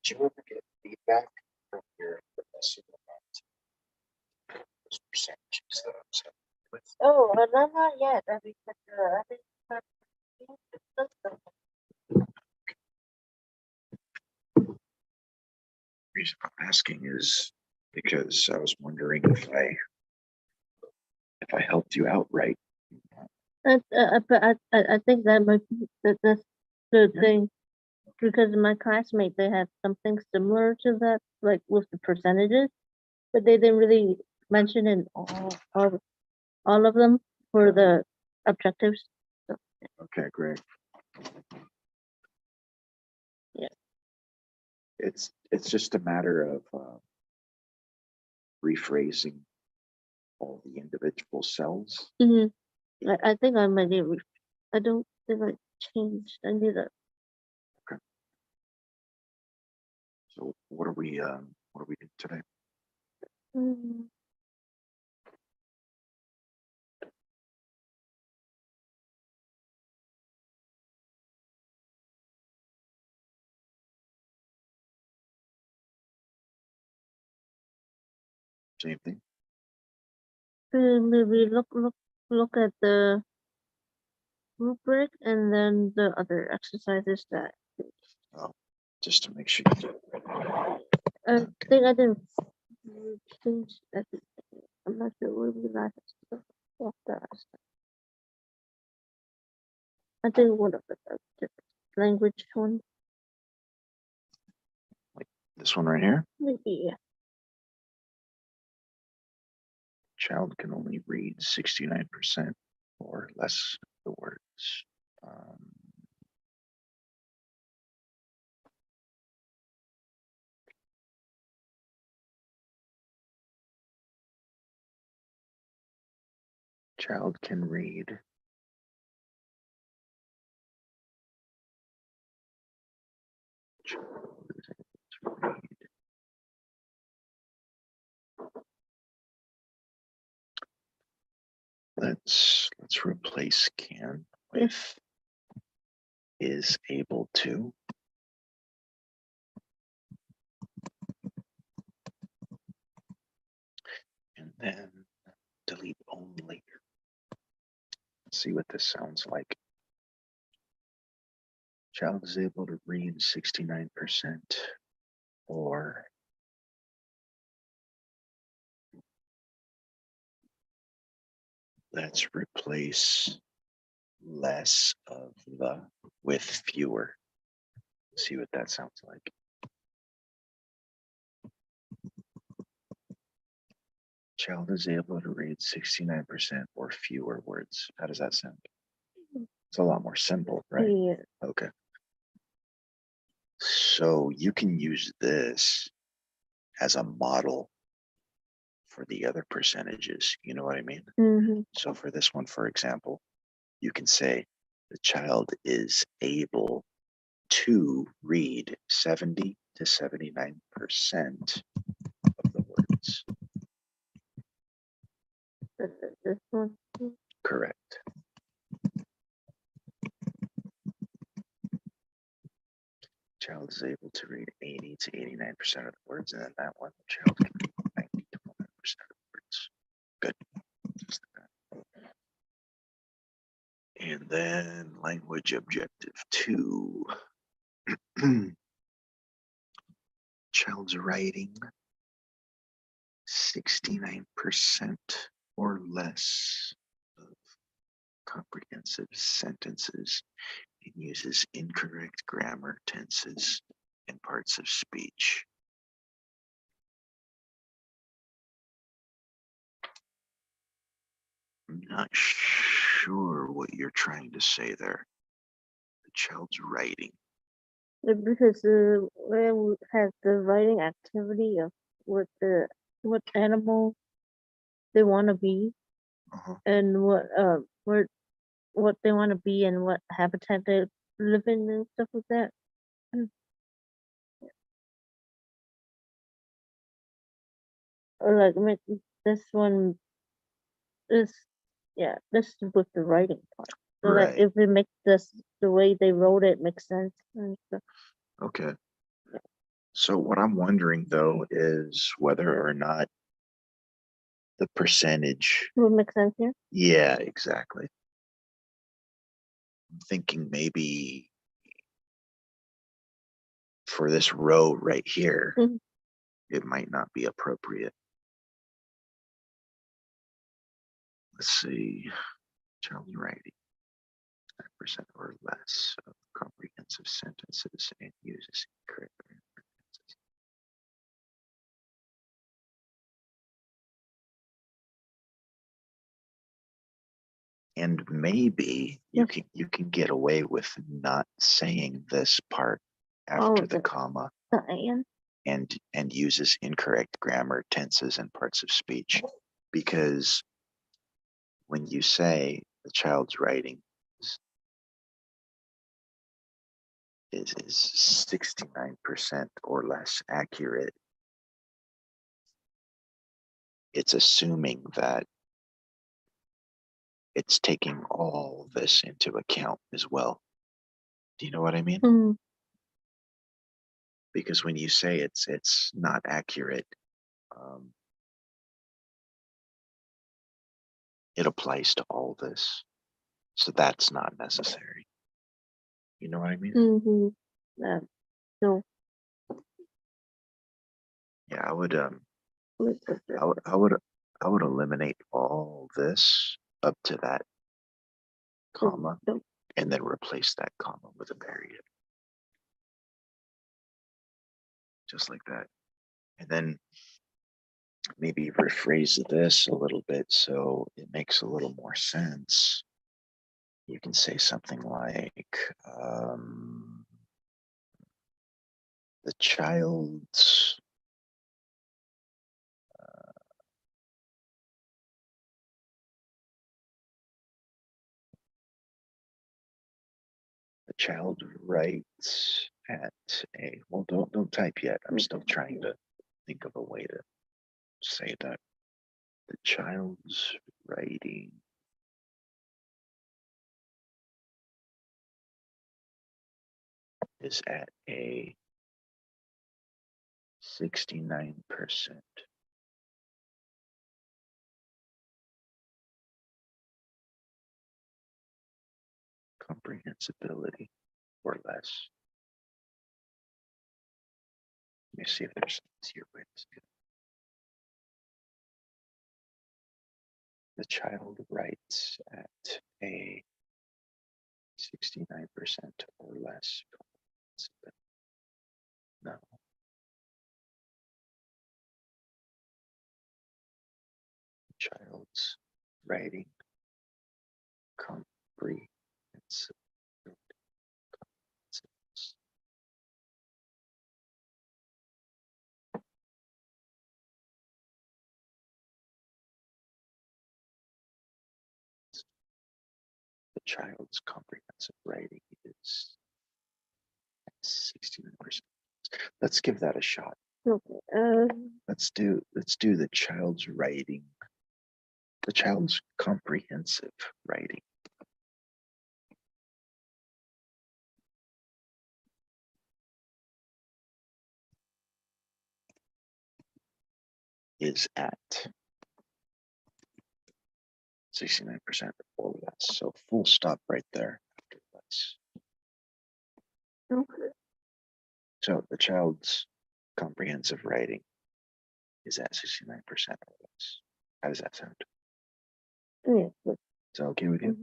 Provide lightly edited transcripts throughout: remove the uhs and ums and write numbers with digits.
Did you ever get feedback from your professor about those percentages that I was helping with? Oh, not yet. I mean, but, I think The reason I'm asking is because I was wondering if I helped you out right. but I think that might be that's the thing, because my classmate, they have something similar to that, like with the percentages, but they didn't really mention in all of them for the objectives. Okay, great. Yeah. It's just a matter of rephrasing all the individual cells. I think I might need. I don't think I changed. I need a. So what are we doing today? Mm, Same thing. maybe look at the rubric and then the other exercises that Oh, just to make sure. I think I didn't change everything. I'm not sure where we last left that. I think one of the language one. This one right here. Maybe yeah. Child can only read 69% or less of the words. Child can read. Child is able to read. Let's replace can with is able to. And then delete only. Let's see what this sounds like. Child is able to read 69% or let's replace less of the with fewer. See what that sounds like. Child is able to read 69% or fewer words. How does that sound? It's a lot more simple, right? Yeah. Okay. So you can use this as a model for the other percentages. You know what I mean? So for this one, for example, you can say the child is able to read 70 to 79% of the words. This one. Correct. Child is able to read 80 to 89% of the words, and then that one, child can read 90 to 100% of the words. Good. Just like that. And then language objective 2. Child's writing 69% or less of comprehensive sentences. It uses incorrect grammar, tenses, and parts of speech. I'm not sure what you're trying to say there. The child's writing. Because where we have the writing activity of what animal they want to be and what they want to be and what habitat they live in and stuff like that. Or like this one is this is with the writing part. So Right. that if we make this the way they wrote it makes sense and stuff. Okay. So what I'm wondering though is whether or not the percentage Would make sense here. Yeah, exactly. I'm thinking maybe for this row right here, it might not be appropriate. Let's see, child writing 9% or less of comprehensive sentences and uses incorrect grammar. And maybe you can get away with not saying this part after the comma and uses incorrect grammar, tenses, and parts of speech, because when you say the child's writing is 69% or less accurate, it's assuming that it's taking all this into account as well. Do you know what I mean? Mm. Because when you say it's not accurate, it applies to all this. So that's not necessary. You know what I mean? Mm-hmm. So Yeah, I would eliminate all this up to that comma and then replace that comma with a period. Just like that. And then maybe rephrase this a little bit so it makes a little more sense. You can say something like, the child's the child writes at a, well, don't type yet. I'm still trying to think of a way to say that. The child's writing is at a 69% comprehensibility or less. Let me see if there's an easier way to say it. The child writes at a 69% or less comprehensibility. No. Child's writing comprehensibility. The child's comprehensive writing is 69%. Let's give that a shot. okay. Let's do the child's writing. The child's comprehensive writing is at 69% or less. So full stop right there after less. Okay. So the child's comprehensive writing is at 69% or less. How does that sound? Yeah. Is that okay with you?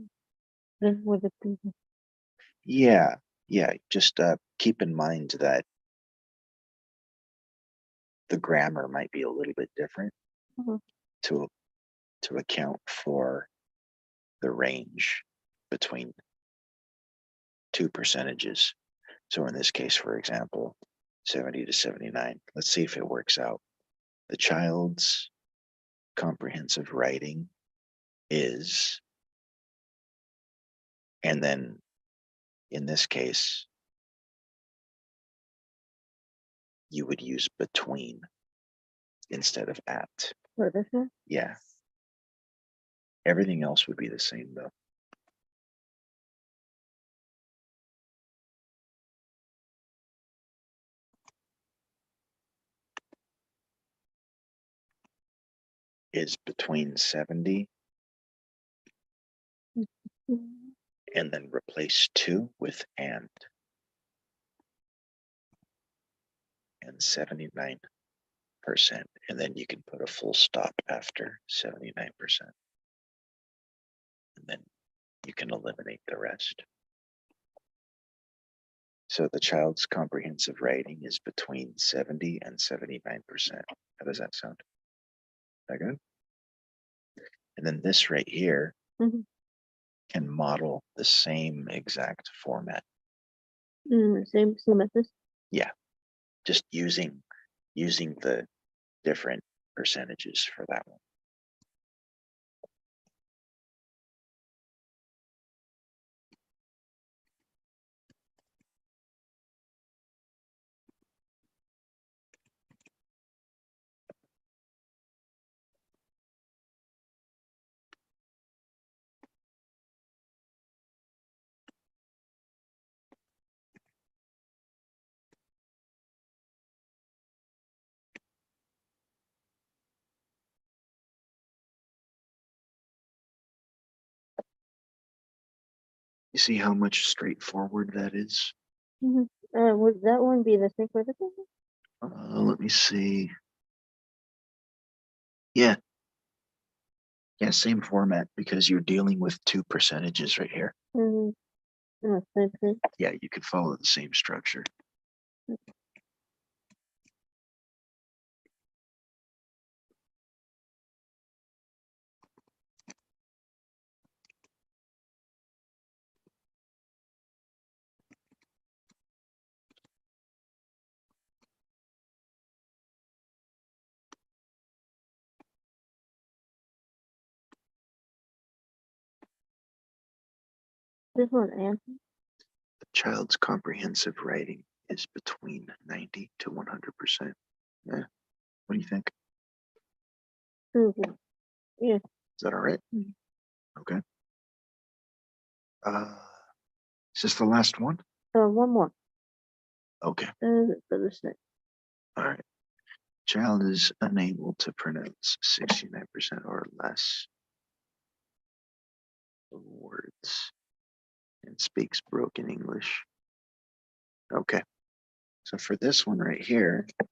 Then with the people. Yeah. Just keep in mind that the grammar might be a little bit different to account for the range between two percentages. So in this case, for example, 70 to 79. Let's see if it works out. The child's comprehensive writing is, and then in this case, you would use between instead of at. For this one? Yeah. Everything else would be the same though. Is between 70 and then replace to with and 79%. And then you can put a full stop after 79%. And then you can eliminate the rest. So the child's comprehensive writing is between 70 and 79%. How does that sound? That good? And then this right here can model the same exact format. Same method. Yeah, just using the different percentages for that one. You see how much straightforward that is? Would that one be the same for the thing? Let me see. Yeah. Yeah, same format because you're dealing with two percentages right here. Yeah, you could follow the same structure. This one and The child's comprehensive writing is between 90 to 100%. Yeah. What do you think? Yeah. Is that all right? Okay. Is this the last one? One more. Okay. For the same. All right. Child is unable to pronounce 69% or less of words and speaks broken English. Okay. So for this one right here, I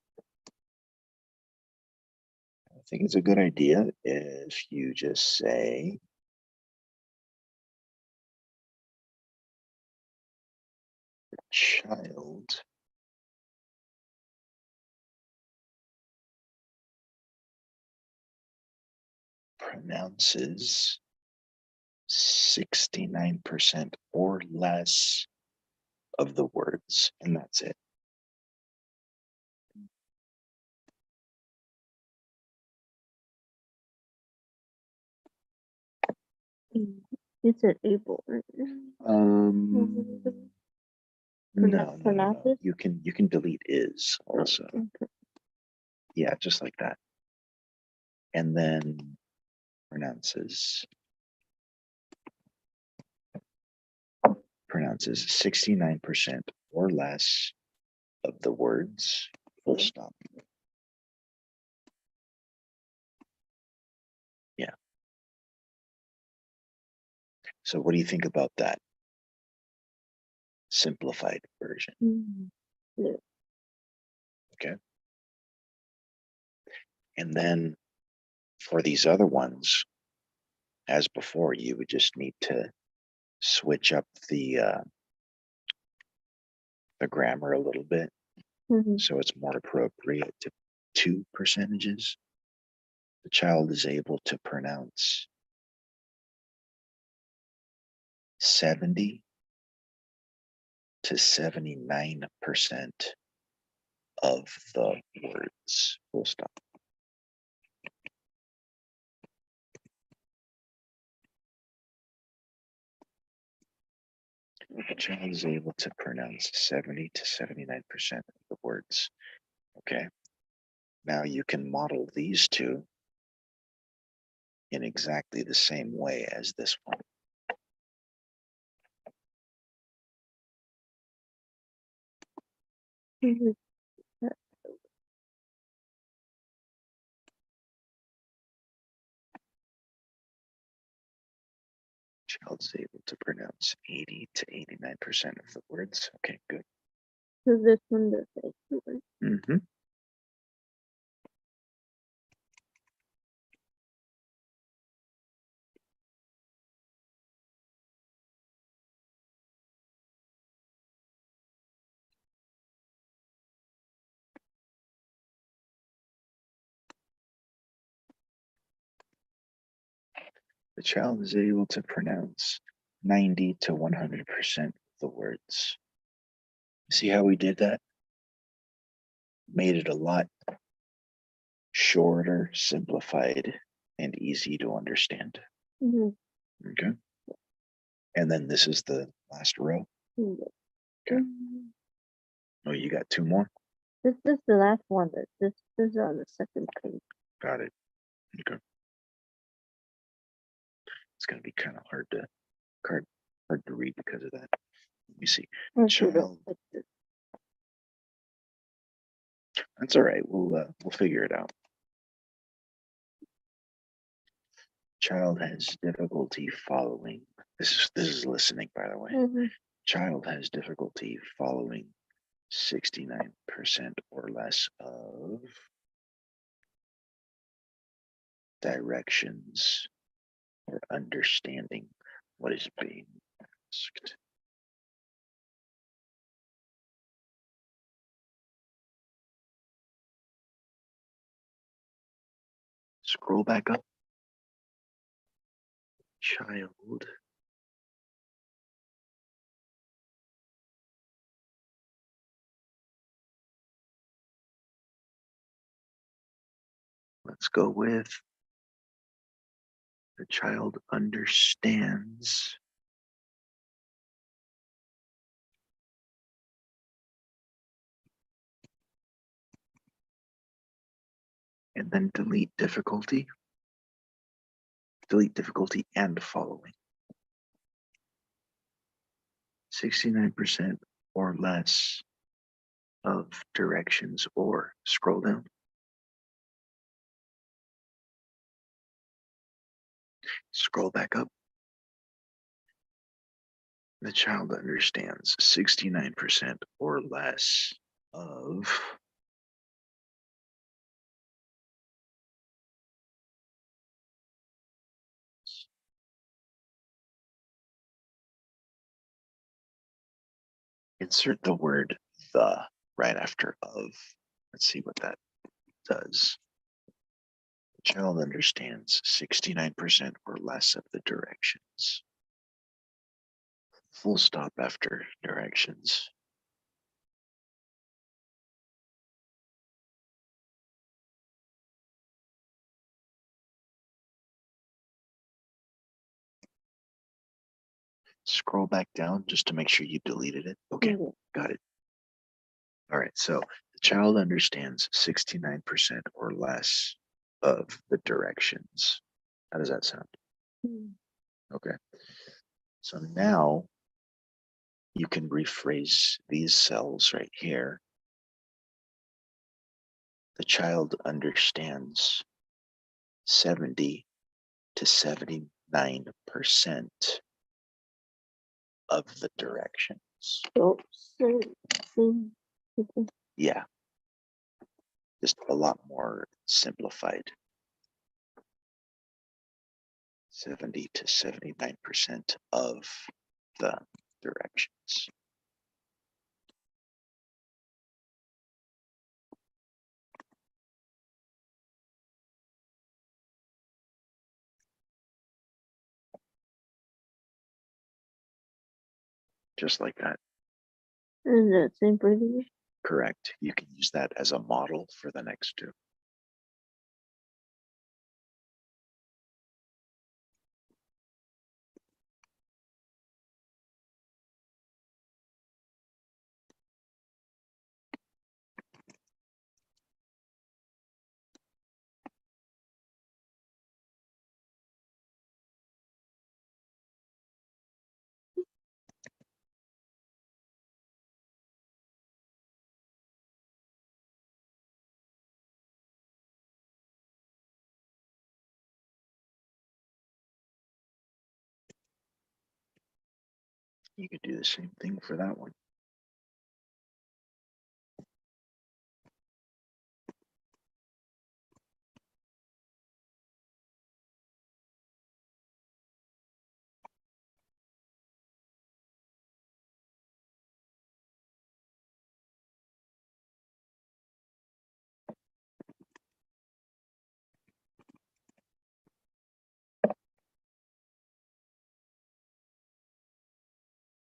think it's a good idea if you just say the child pronounces 69% or less of the words, and that's it. You said able, right? No. You can delete is also. Okay. Yeah, just like that. And then pronounces 69% or less of the words, full stop. Yeah. So what do you think about that simplified version? Yeah. Okay. And then for these other ones, as before, you would just need to switch up the grammar a little bit so it's more appropriate to two percentages. The child is able to pronounce 70 to 79% of the words, full stop. The child is able to pronounce 70 to 79% of the words. Okay. Now you can model these two in exactly the same way as this one. Child is able to pronounce 80 to 89% of the words. Okay, good. So this one does it. The child is able to pronounce 90 to 100% of the words. See how we did that? Made it a lot shorter, simplified, and easy to understand. Okay. And then this is the last row. Okay. Oh, you got two more? This is the last one. This is on the second page. Got it. Okay. It's going to be kind of hard to read because of that. Let me see. Child. That's all right. We'll figure it out. Child has difficulty following. This is listening, by the way. Child has difficulty following 69% or less of directions or understanding what is being asked. Scroll back up. Child let's go with the child understands and then delete difficulty and following. 69% or less of directions, or scroll down. Scroll back up. The child understands 69% or less of insert the word the right after of. Let's see what that does. The child understands 69% or less of the directions. Full stop after directions. Scroll back down just to make sure you deleted it. Okay, got it. All right, so the child understands 69% or less of the directions. How does that sound? Okay. So now you can rephrase these cells right here. The child understands 70 to 79% of the directions. Yeah, just a lot more simplified. 70 to 79% of the directions. Just like that. And that same pretty. Correct. You can use that as a model for the next two. You could do the same thing for that one.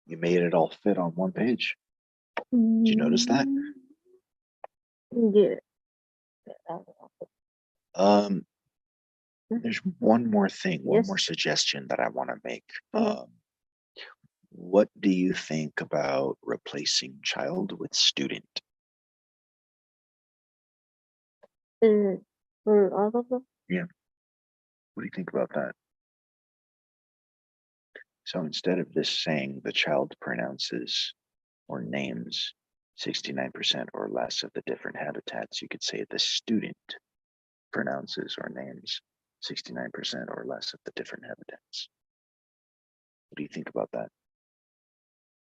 You made it all fit on one page. Did you notice that? Yeah. There's one more thing, one more Yes. suggestion that I want to make. What do you think about replacing child with student? For all of them? Yeah. What do you think about that? So instead of this saying the child pronounces or names 69% or less of the different habitats, you could say the student pronounces or names 69% or less of the different habitats. What do you think about that?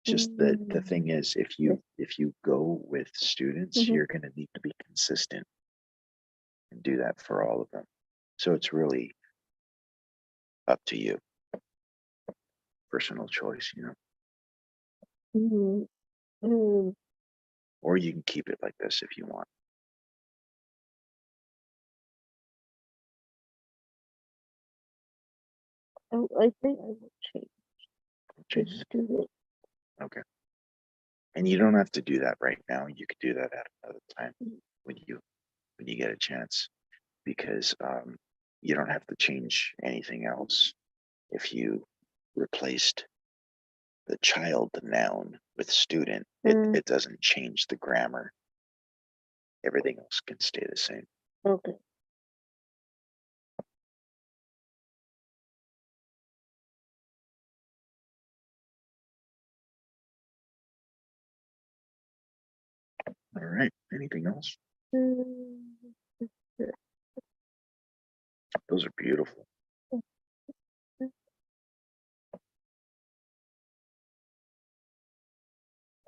Just the thing is, if you go with students, you're going to need to be consistent and do that for all of them. So it's really up to you. Personal choice, Or you can keep it like this if you want. I think I will change student. Okay. And you don't have to do that right now. You could do that at another time when you get a chance, because you don't have to change anything else. If you replaced the child noun with student, it doesn't change the grammar. Everything else can stay the same. Okay. All right. Anything else? Those are beautiful.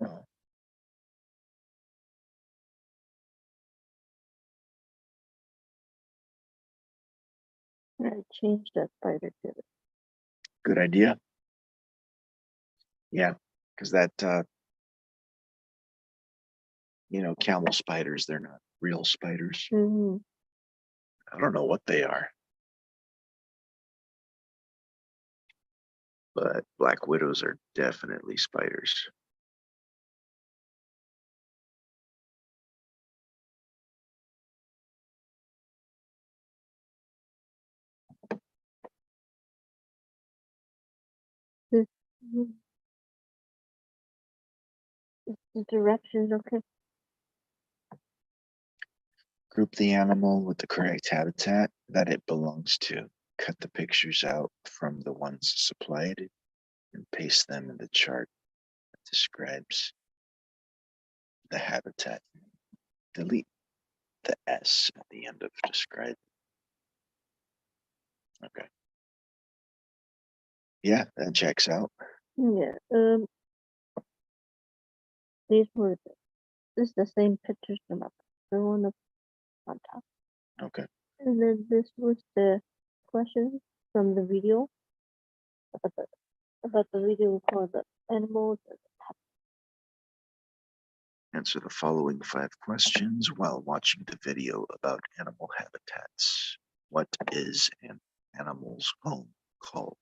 Oh. I changed that spider to it. Good idea. Yeah, because that camel spiders, they're not real spiders. I don't know what they are, but black widows are definitely spiders. The directions, okay. Group the animal with the correct habitat that it belongs to. Cut the pictures out from the ones supplied and paste them in the chart that describes the habitat. Delete the S at the end of describe. Okay. Yeah, that checks out. Yeah. These were this is the same pictures from up the one up on top. Okay. And then this was the question from the video about the video for the animals. Answer the following 5 questions while watching the video about animal habitats. What is an animal's home called?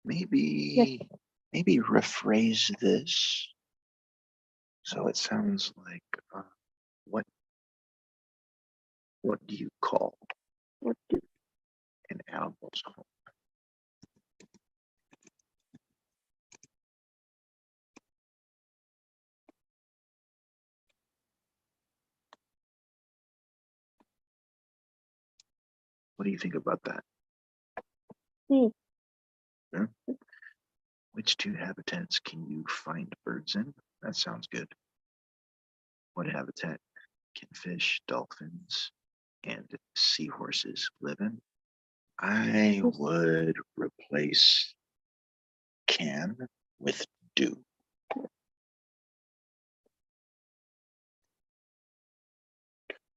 Maybe rephrase this so it sounds like what do you call an animal's home? What do you think about that? Yeah? Which 2 habitats can you find birds in? That sounds good. What habitat can fish, dolphins, and seahorses live in? I would replace can with do.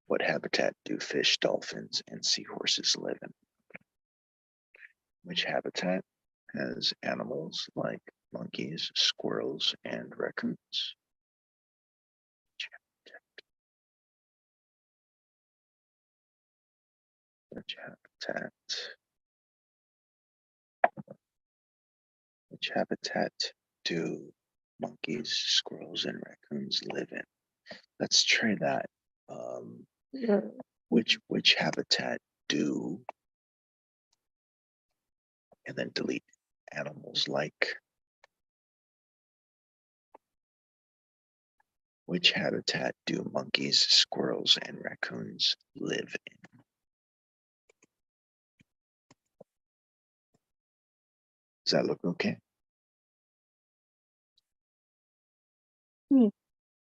What habitat do fish, dolphins, and seahorses live in? Which habitat has animals like monkeys, squirrels, and raccoons? Which habitat do monkeys, squirrels, and raccoons live in? Let's try that. Which habitat do, and then delete animals like. Which habitat do monkeys, squirrels, and raccoons live in? Does that look okay?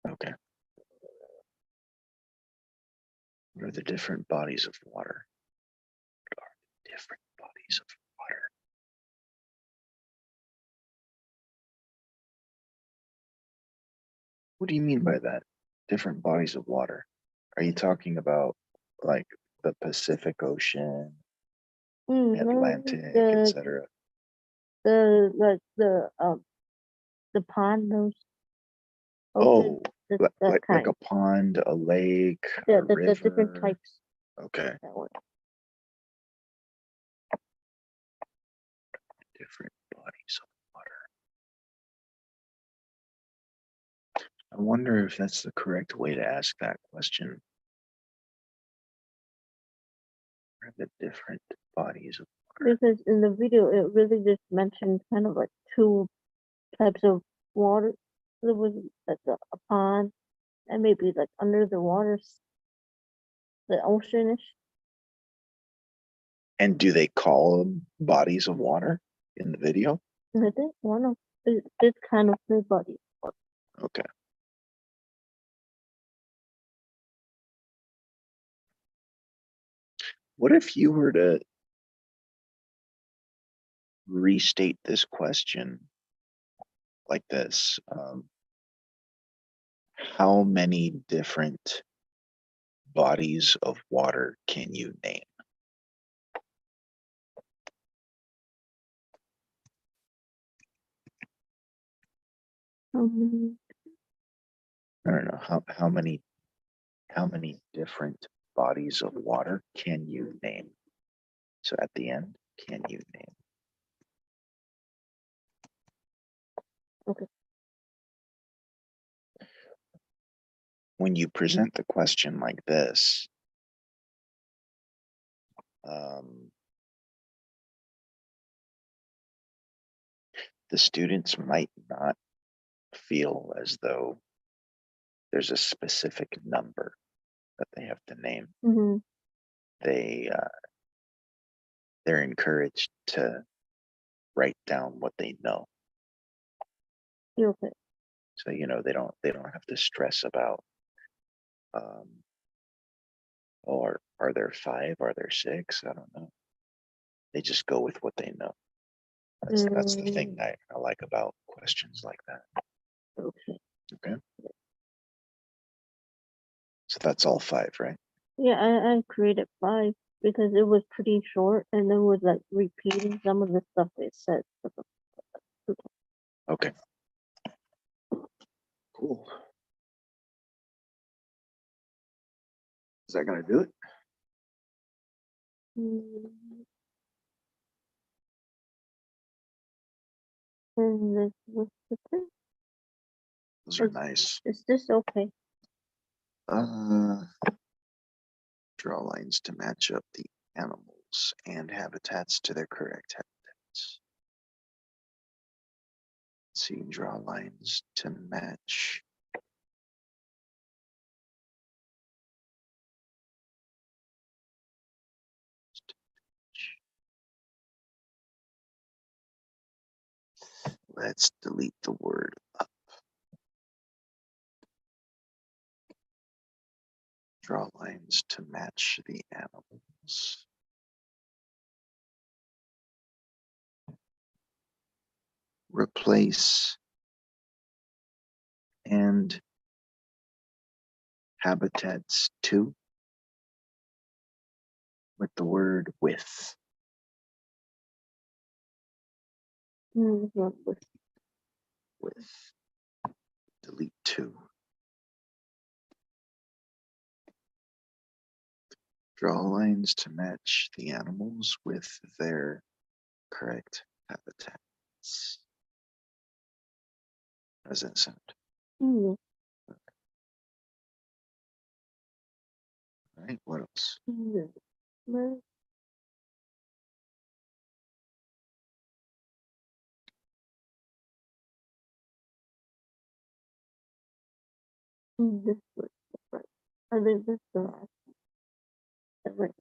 Okay. What are the different bodies of water? What are the different bodies of water? What do you mean by that? Different bodies of water? Are you talking about like the Pacific Ocean, Atlantic, etc.? The pond, those. Oh, like a pond, a lake, a river. The different types. Okay. Different bodies of water. I wonder if that's the correct way to ask that question. What are the different bodies of water? Because in the video, it really just mentioned kind of like two types of water. There was like a pond and maybe like under the waters, the oceanish. And do they call them bodies of water in the video? I think one of it's kind of the body. Okay. What if you were to restate this question like this? How many different bodies of water can you name? I don't know how many different bodies of water can you name? So at the end, can you name? Okay. When you present the question like this, the students might not feel as though there's a specific number that they have to name. They're encouraged to write down what they know. Okay. So they don't have to stress about or are there 5? Are there 6? I don't know. They just go with what they know. That's the thing I like about questions like that. Okay. So that's all 5, right? Yeah, I created 5 because it was pretty short and it was like repeating some of the stuff they said. Okay. Cool. Is that gonna do it? And this was the thing. Those are nice. Is this okay? Draw lines to match up the animals and habitats to their correct habitats. So you draw lines to match let's delete the word up. Draw lines to match the animals. Replace and habitats to with the word with. With. Delete 2. Draw lines to match the animals with their correct habitats. How does that sound? Mm. Okay. All right, what else? Mm. This was right. I think this the last one. Right.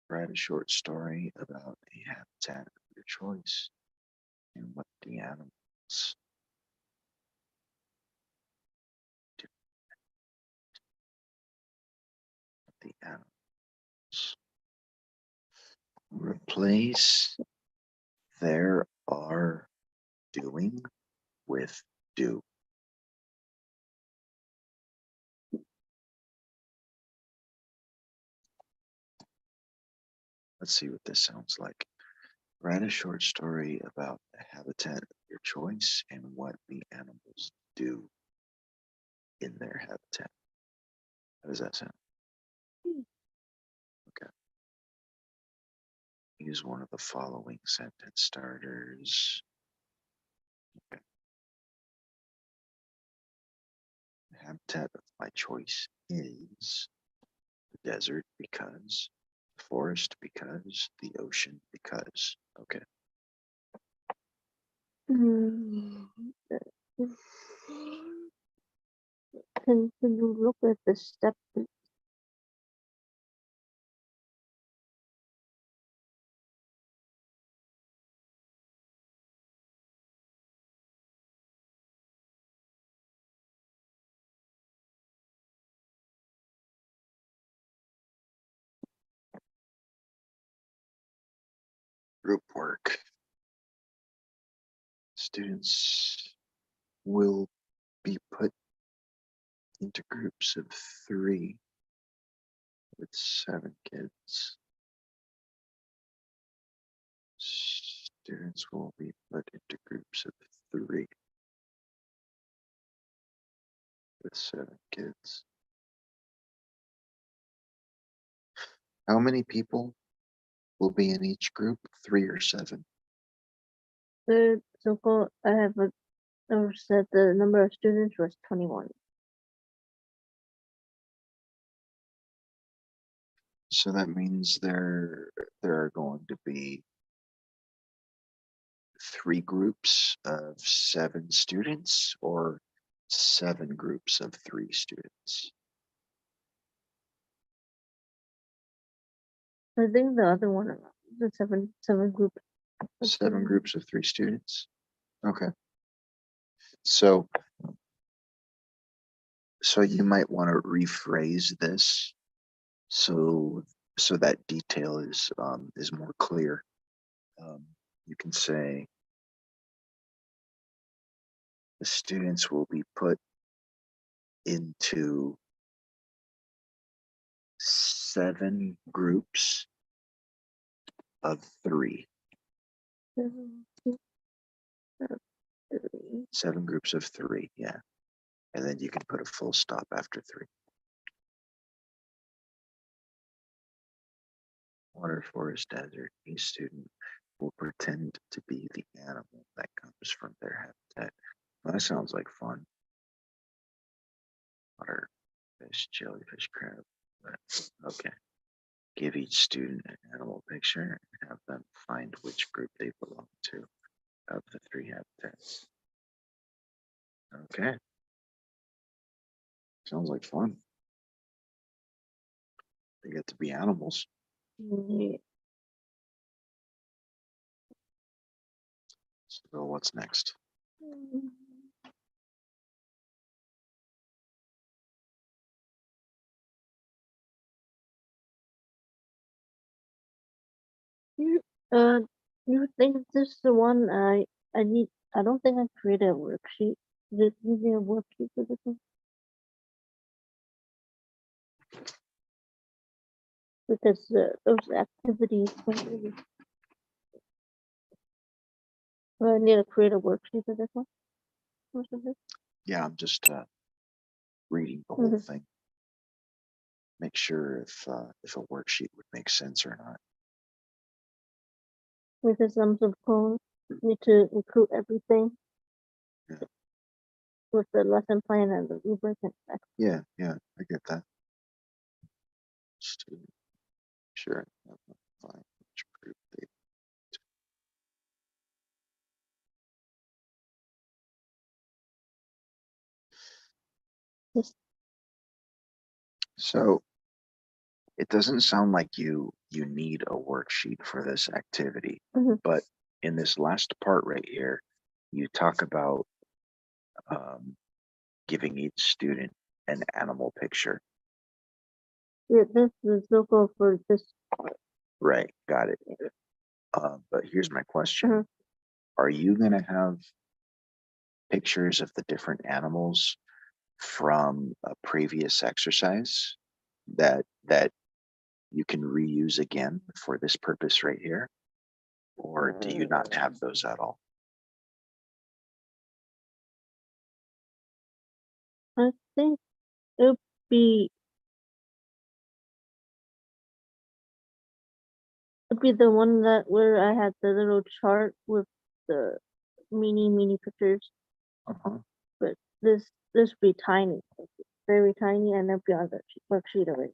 Write a short story about a habitat of your choice and what the animals do. The animals. Replace there are doing with do. Let's see what this sounds like. Write a short story about a habitat of your choice and what the animals do in their habitat. How does that sound? Okay. Use one of the following sentence starters. Okay. The habitat of my choice is the desert because, the forest because, the ocean because. Okay. Can you look at the step? Group work. Students will be put into groups of 3 with 7 kids. Students will be put into groups of 3 with 7 kids. How many people will be in each group? 3 or 7? The so-called I have said the number of students was 21. So that means there are going to be 3 groups of 7 students or 7 groups of 3 students. I think the other one, the seven group. 7 groups of 3 students. Okay. So you might want to rephrase this so that detail is more clear. You can say the students will be put into 7 groups of 3. 7 groups of 3, yeah. And then you can put a full stop after 3. Water, forest, desert. Each student will pretend to be the animal that comes from their habitat. Well, that sounds like fun. Water, fish, jellyfish, crab. Okay. Give each student an animal picture and have them find which group they belong to of the 3 habitats. Okay. Sounds like fun. They get to be animals. Yeah. So what's next? You think this is the one I need? I don't think I created a worksheet. Did you need a worksheet for this one? Because those activities. I need to create a worksheet for this one. Or something. Yeah, I'm just reading the whole thing. make sure if a worksheet would make sense or not. Because I'm supposed need to include everything. Yeah. With the lesson plan and the rubric and stuff. Yeah, I get that. Student, sure, fine. Yes. So it doesn't sound like you need a worksheet for this activity, but in this last part right here, you talk about giving each student an animal picture. Yeah, this is local for this part. Right, got it. But here's my question. Are you going to have pictures of the different animals from a previous exercise that you can reuse again for this purpose right here? Or do you not have those at all? I think it'll be the one that where I had the little chart with the mini pictures. But this be tiny, very tiny, and it'll be on the worksheet already.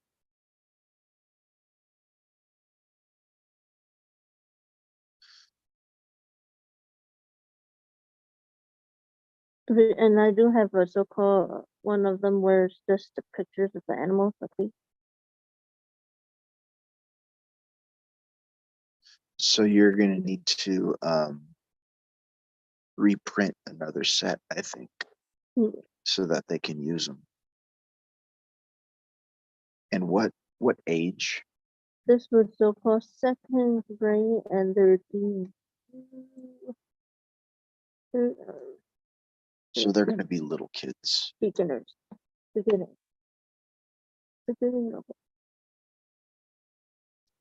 And I do have a so-called one of them where it's just the pictures of the animals. Okay. So you're going to need to reprint another set, I think, so that they can use them. And what age? This was so-called second grade, and they're so they're going to be little kids. Beginners.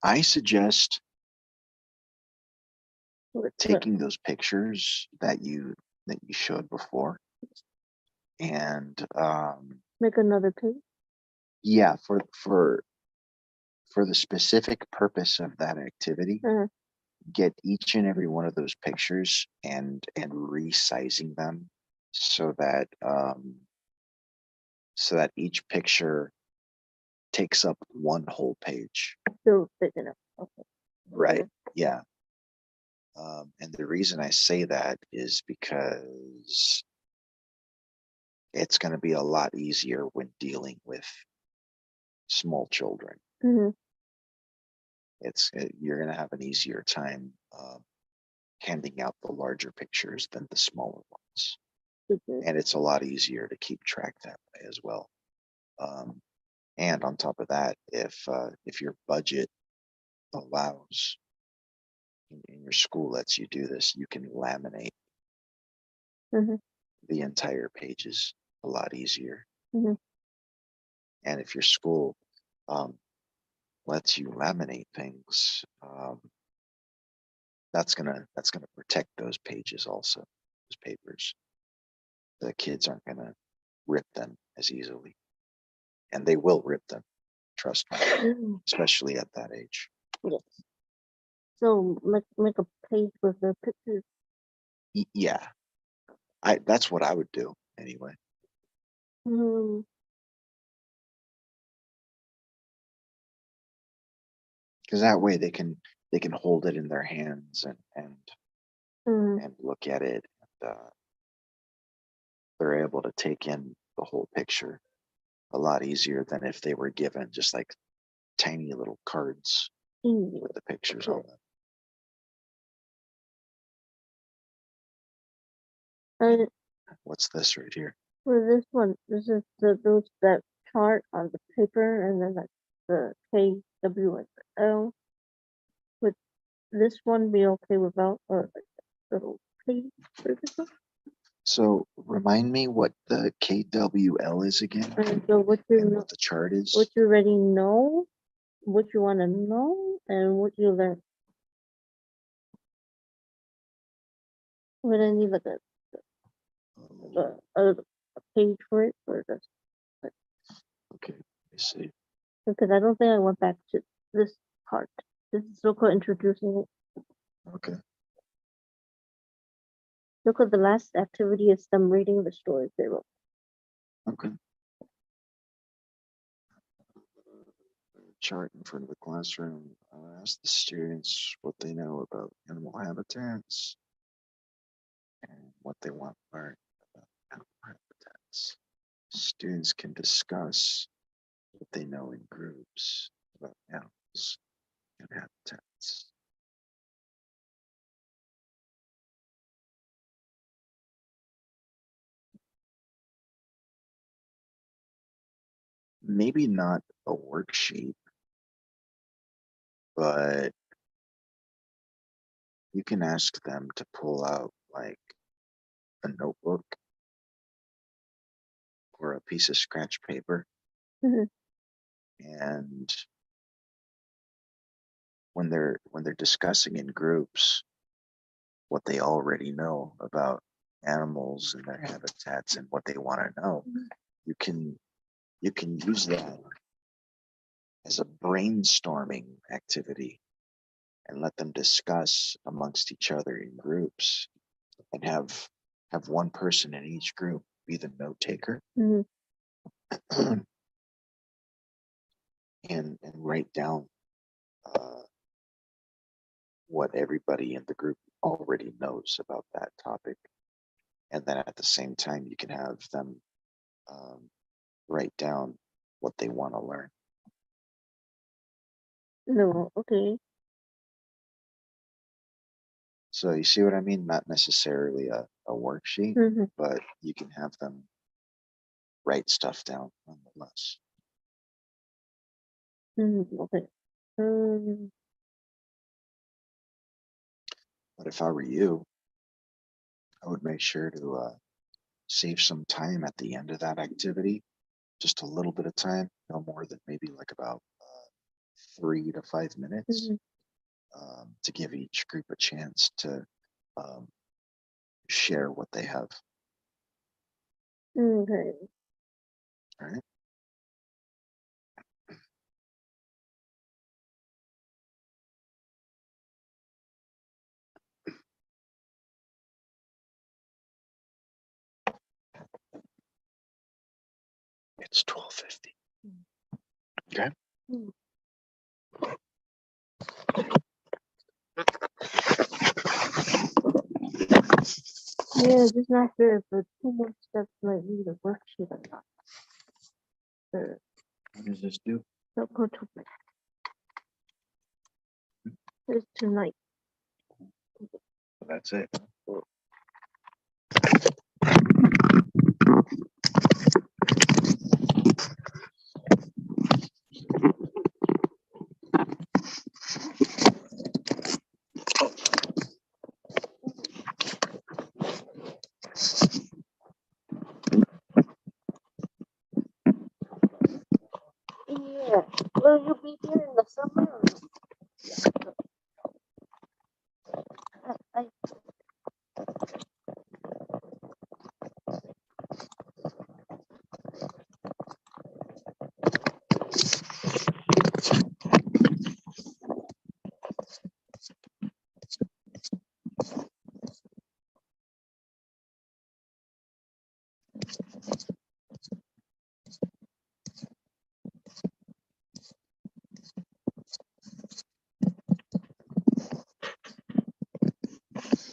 I suggest taking those pictures that you showed before and make another page. Yeah, for the specific purpose of that activity, get each and every one of those pictures and resizing them so that each picture takes up one whole page. So big enough. Okay. Right. Yeah. And the reason I say that is because it's going to be a lot easier when dealing with small children. You're going to have an easier time handing out the larger pictures than the smaller ones. And it's a lot easier to keep track that way as well. And on top of that, if your budget allows, in your school lets you do this, you can laminate the entire pages a lot easier. And if your school lets you laminate things, that's gonna protect those pages also, those papers. The kids aren't gonna rip them as easily, and they will rip them. Trust me, especially at that age. Yes. So make a page with the pictures. Yeah, that's what I would do anyway. Because that way they can hold it in their hands and look at it. And, they're able to take in the whole picture a lot easier than if they were given just like tiny little cards with the pictures on them. What's this right here? For this one, this is that chart on the paper, and then like the KWL. Would this one be okay without a little page? So remind me what the KWL is again. So what the chart is. What you already know, what you want to know, and what you learn. Would I need like a page for it or just? Okay, let me see. because I don't think I went back to this part. This is so-called introducing it. Okay. Look at the last activity is them reading the stories they wrote. Okay. Chart in front of the classroom. Ask the students what they know about animal habitats and what they want to learn about animal habitats. Students can discuss what they know in groups about animals and habitats. Maybe not a worksheet, but you can ask them to pull out like a notebook or a piece of scratch paper. And when they're discussing in groups what they already know about animals and their habitats and what they want to know, you can use that as a brainstorming activity and let them discuss amongst each other in groups and have one person in each group be the note taker. and write down what everybody in the group already knows about that topic. And then at the same time, you can have them write down what they want to learn. No, okay. So you see what I mean? Not necessarily a worksheet, but you can have them write stuff down nonetheless. Okay. But if I were you, I would make sure to save some time at the end of that activity, just a little bit of time, no more than maybe like about 3 to 5 minutes, to give each group a chance to share what they have. Okay. All right. It's 12:50. Okay. Yeah, just not sure if the 2 more steps might need a worksheet or not. What does this do? Don't go to bed. It's tonight. So that's it. Yeah. Will you be here in the summer?